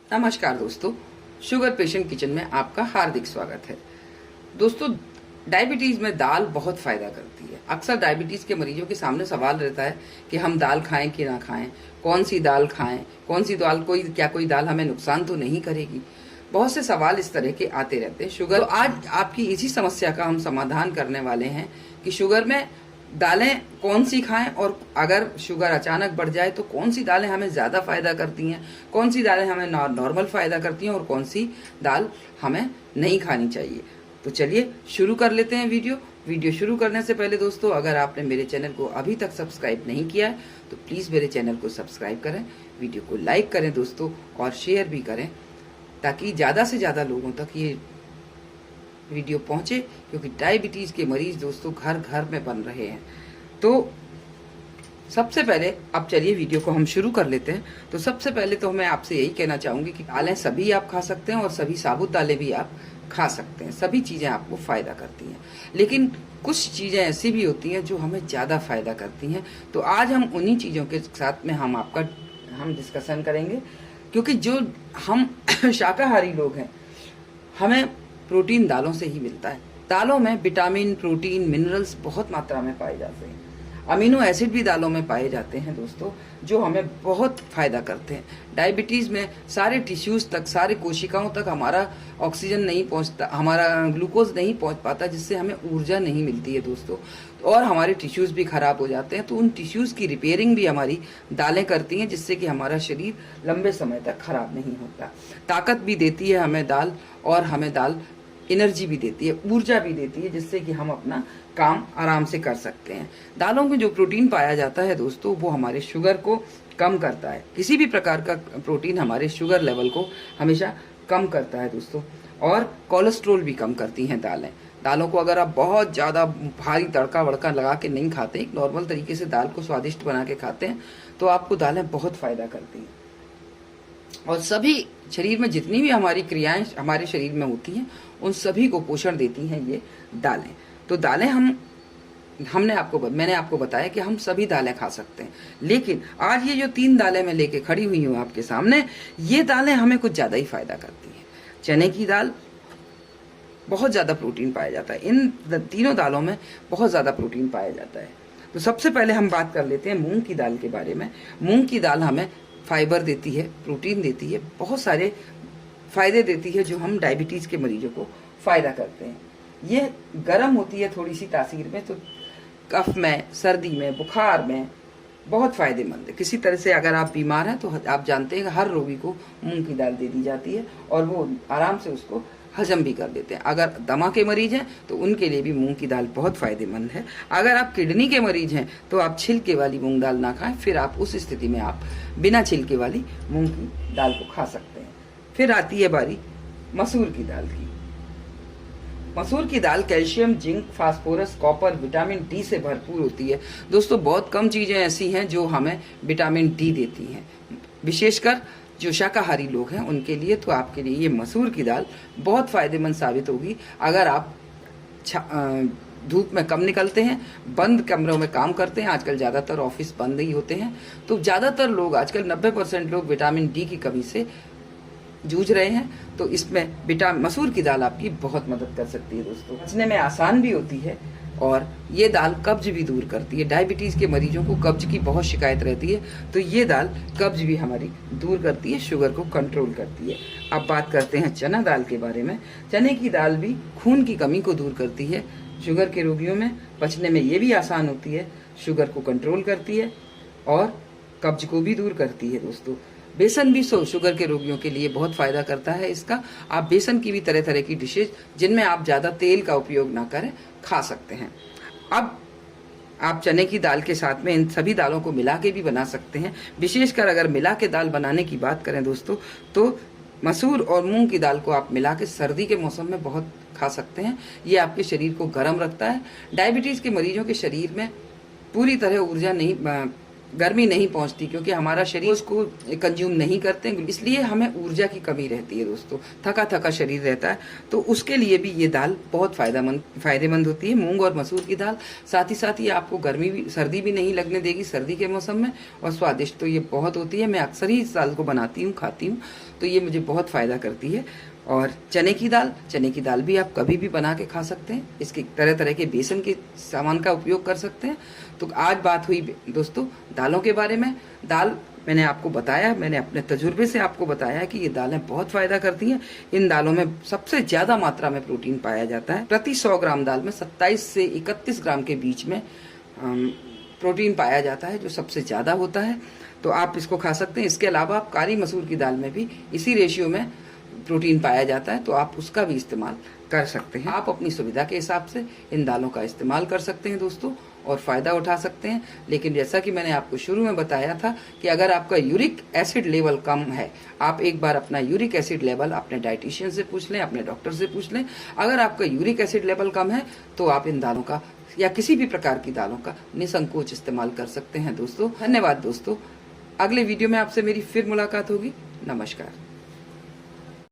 नमस्कार दोस्तों, sugar patient kitchen में आपका हार्दिक स्वागत है। दोस्तों, डायबिटीज में दाल बहुत फायदा करती है। अक्सर डायबिटीज के मरीजों के सामने सवाल रहता है कि हम दाल खाएं कि ना खाएं, कौन सी दाल खाएं, कौन सी दाल, कोई दाल हमें नुकसान तो नहीं करेगी। बहुत से सवाल इस तरह के आते रहते हैं। शुगर, तो आज आपकी इसी समस्या का हम समाधान करने वाले हैं कि शुगर में दालें कौन सी खाएं और अगर शुगर अचानक बढ़ जाए तो कौन सी दालें हमें ज्यादा फायदा करती हैं, कौन सी दालें हमें नॉर्मल फायदा करती हैं और कौन सी दाल हमें नहीं खानी चाहिए। तो चलिए शुरू कर लेते हैं वीडियो शुरू करने से पहले दोस्तों, अगर आपने मेरे चैनल को अभी तक सब्सक्राइब नहीं किया है तो प्लीज मेरे चैनल को सब्सक्राइब करें, वीडियो को लाइक करें दोस्तों और शेयर भी करें ताकि ज्यादा से ज्यादा लोगों तक ये वीडियो पहुंचे, क्योंकि डायबिटीज के मरीज दोस्तों घर घर में बन रहे हैं। तो सबसे पहले अब चलिए वीडियो को हम शुरू कर लेते हैं। तो सबसे पहले तो मैं आपसे यही कहना चाहूंगी कि दालें सभी आप खा सकते हैं और सभी साबुत दालें भी आप खा सकते हैं। सभी चीजें आपको फायदा करती हैं, लेकिन कुछ चीजें ऐसी भी होती हैं जो हमें ज्यादा फायदा करती हैं। तो आज हम उन्हीं चीजों के साथ में हम डिस्कशन करेंगे, क्योंकि जो हम शाकाहारी लोग हैं हमें प्रोटीन दालों से ही मिलता है। दालों में विटामिन, प्रोटीन, मिनरल्स बहुत मात्रा में पाए जाते हैं। अमीनो एसिड भी दालों में पाए जाते हैं दोस्तों, जो हमें बहुत फायदा करते हैं। डायबिटीज में सारे टिश्यूज तक, सारे कोशिकाओं तक हमारा ऑक्सीजन नहीं पहुंचता, हमारा ग्लूकोज नहीं पहुंच पाता, जिससे हमें ऊर्जा नहीं मिलती है दोस्तों, और हमारे टिश्यूज भी खराब हो जाते हैं। तो उन टिश्यूज की रिपेयरिंग भी हमारी दालें करती हैं, जिससे कि हमारा शरीर लंबे समय तक खराब नहीं होता। ताकत भी देती है हमें दाल, और हमें दाल एनर्जी भी देती है, ऊर्जा भी देती है, जिससे कि हम अपना काम आराम से कर सकते हैं। दालों में जो प्रोटीन पाया जाता है दोस्तों, वो हमारे शुगर को कम करता है। किसी भी प्रकार का प्रोटीन हमारे शुगर लेवल को हमेशा कम करता है दोस्तों, और कोलेस्ट्रोल भी कम करती हैं दालें। दालों को अगर आप बहुत ज्यादा भारी तड़का वड़का लगा के नहीं खाते, एक नॉर्मल तरीके से दाल को स्वादिष्ट बना के खाते हैं, तो आपको दालें बहुत फायदा करती हैं। और सभी शरीर में जितनी भी हमारी क्रियाएं हमारे शरीर में होती हैं, उन सभी को पोषण देती हैं ये दालें। तो दालें मैंने आपको बताया कि हम सभी दालें खा सकते हैं, लेकिन आज ये जो 3 दालें मैं लेके खड़ी हुई हूँ आपके सामने, ये दालें हमें कुछ ज्यादा ही फायदा करती हैं। चने की दाल, बहुत ज्यादा प्रोटीन पाया जाता है। इन तीनों दालों में बहुत ज्यादा प्रोटीन पाया जाता है। तो सबसे पहले हम बात कर लेते हैं मूंग की दाल के बारे में। मूंग की दाल हमें फाइबर देती है, प्रोटीन देती है, बहुत सारे फायदे देती है, जो हम डायबिटीज के मरीजों को फायदा करते हैं। ये गर्म होती है थोड़ी सी तासीर में, तो कफ में, सर्दी में, बुखार में बहुत फायदेमंद है। किसी तरह से अगर आप बीमार हैं तो आप जानते हैं कि हर रोगी को मूंग की दाल दे दी जाती है और वो आराम से उसको हजम भी कर लेते हैं। अगर दमा के मरीज हैं तो उनके लिए भी मूंग की दाल बहुत फायदेमंद है। अगर आप किडनी के मरीज हैं तो आप छिलके वाली मूंग दाल ना खाएं, फिर आप उस स्थिति में आप बिना छिलके वाली मूंग की दाल को खा सकते हैं। फिर आती है बारी मसूर की दाल की। मसूर की दाल calcium, zinc, phosphorus, copper, vitamin D से भरपूर होती है दोस्तों। बहुत कम चीजें ऐसी हैं जो हमें विटामिन डी देती हैं, विशेषकर जो शाकाहारी लोग हैं उनके लिए। तो आपके लिए ये मसूर की दाल बहुत फायदेमंद साबित होगी। अगर आप धूप में कम निकलते हैं, बंद कमरों में काम करते हैं, आजकल ज्यादातर ऑफिस बंद ही होते हैं, तो ज्यादातर लोग आजकल 90% लोग विटामिन डी की कमी से जूझ रहे हैं। तो इसमें मसूर की दाल आपकी बहुत मदद कर सकती है दोस्तों। पचने में आसान भी होती है और ये दाल कब्ज भी दूर करती है। डायबिटीज के मरीजों को कब्ज की बहुत शिकायत रहती है, तो ये दाल कब्ज भी हमारी दूर करती है, शुगर को कंट्रोल करती है। अब बात करते हैं चना दाल के बारे में। चने की दाल भी खून की कमी को दूर करती है शुगर के रोगियों में। पचने में ये भी आसान होती है, शुगर को कंट्रोल करती है और कब्ज को भी दूर करती है दोस्तों। बेसन भी शुगर के रोगियों के लिए बहुत फायदा करता है इसका। आप बेसन की भी तरह तरह की डिशेज, जिनमें आप ज्यादा तेल का उपयोग ना करें, खा सकते हैं। अब आप चने की दाल के साथ में इन सभी दालों को मिला के भी बना सकते हैं। विशेषकर अगर मिला के दाल बनाने की बात करें दोस्तों, तो मसूर और मूंग की दाल को आप मिला के सर्दी के मौसम में बहुत खा सकते हैं। ये आपके शरीर को गर्म रखता है। डायबिटीज के मरीजों के शरीर में पूरी तरह ऊर्जा नहीं, गर्मी नहीं पहुंचती, क्योंकि हमारा शरीर उसको कंज्यूम नहीं करते, इसलिए हमें ऊर्जा की कमी रहती है दोस्तों, थका थका शरीर रहता है। तो उसके लिए भी ये दाल बहुत फायदेमंद होती है, मूंग और मसूर की दाल। साथ ही साथ ये आपको सर्दी भी नहीं लगने देगी सर्दी के मौसम में, और स्वादिष्ट तो ये बहुत होती है। मैं अक्सर ही इस दाल को बनाती हूँ, खाती हूँ। तो ये मुझे बहुत फ़ायदा करती है। और चने की दाल भी आप कभी भी बना के खा सकते हैं। इसके तरह तरह के बेसन के सामान का उपयोग कर सकते हैं। तो आज बात हुई दोस्तों दालों के बारे में। दाल मैंने आपको बताया, मैंने अपने तजुर्बे से आपको बताया कि ये दालें बहुत फ़ायदा करती हैं। इन दालों में सबसे ज़्यादा मात्रा में प्रोटीन पाया जाता है। प्रति 100 ग्राम दाल में 27 से 31 ग्राम के बीच में प्रोटीन पाया जाता है, जो सबसे ज़्यादा होता है। तो आप इसको खा सकते हैं। इसके अलावा आप काली मसूर की दाल में भी इसी रेशियो में प्रोटीन पाया जाता है, तो आप उसका भी इस्तेमाल कर सकते हैं। आप अपनी सुविधा के हिसाब से इन दालों का इस्तेमाल कर सकते हैं दोस्तों, और फ़ायदा उठा सकते हैं। लेकिन जैसा कि मैंने आपको शुरू में बताया था कि अगर आपका यूरिक एसिड लेवल कम है, आप एक बार अपना यूरिक एसिड लेवल अपने डाइटिशियन से पूछ लें, अपने डॉक्टर से पूछ लें। अगर आपका यूरिक एसिड लेवल कम है तो आप इन दालों का या किसी भी प्रकार की दालों का निसंकोच इस्तेमाल कर सकते हैं दोस्तों। धन्यवाद दोस्तों। अगले वीडियो में आपसे मेरी फिर मुलाकात होगी। नमस्कार।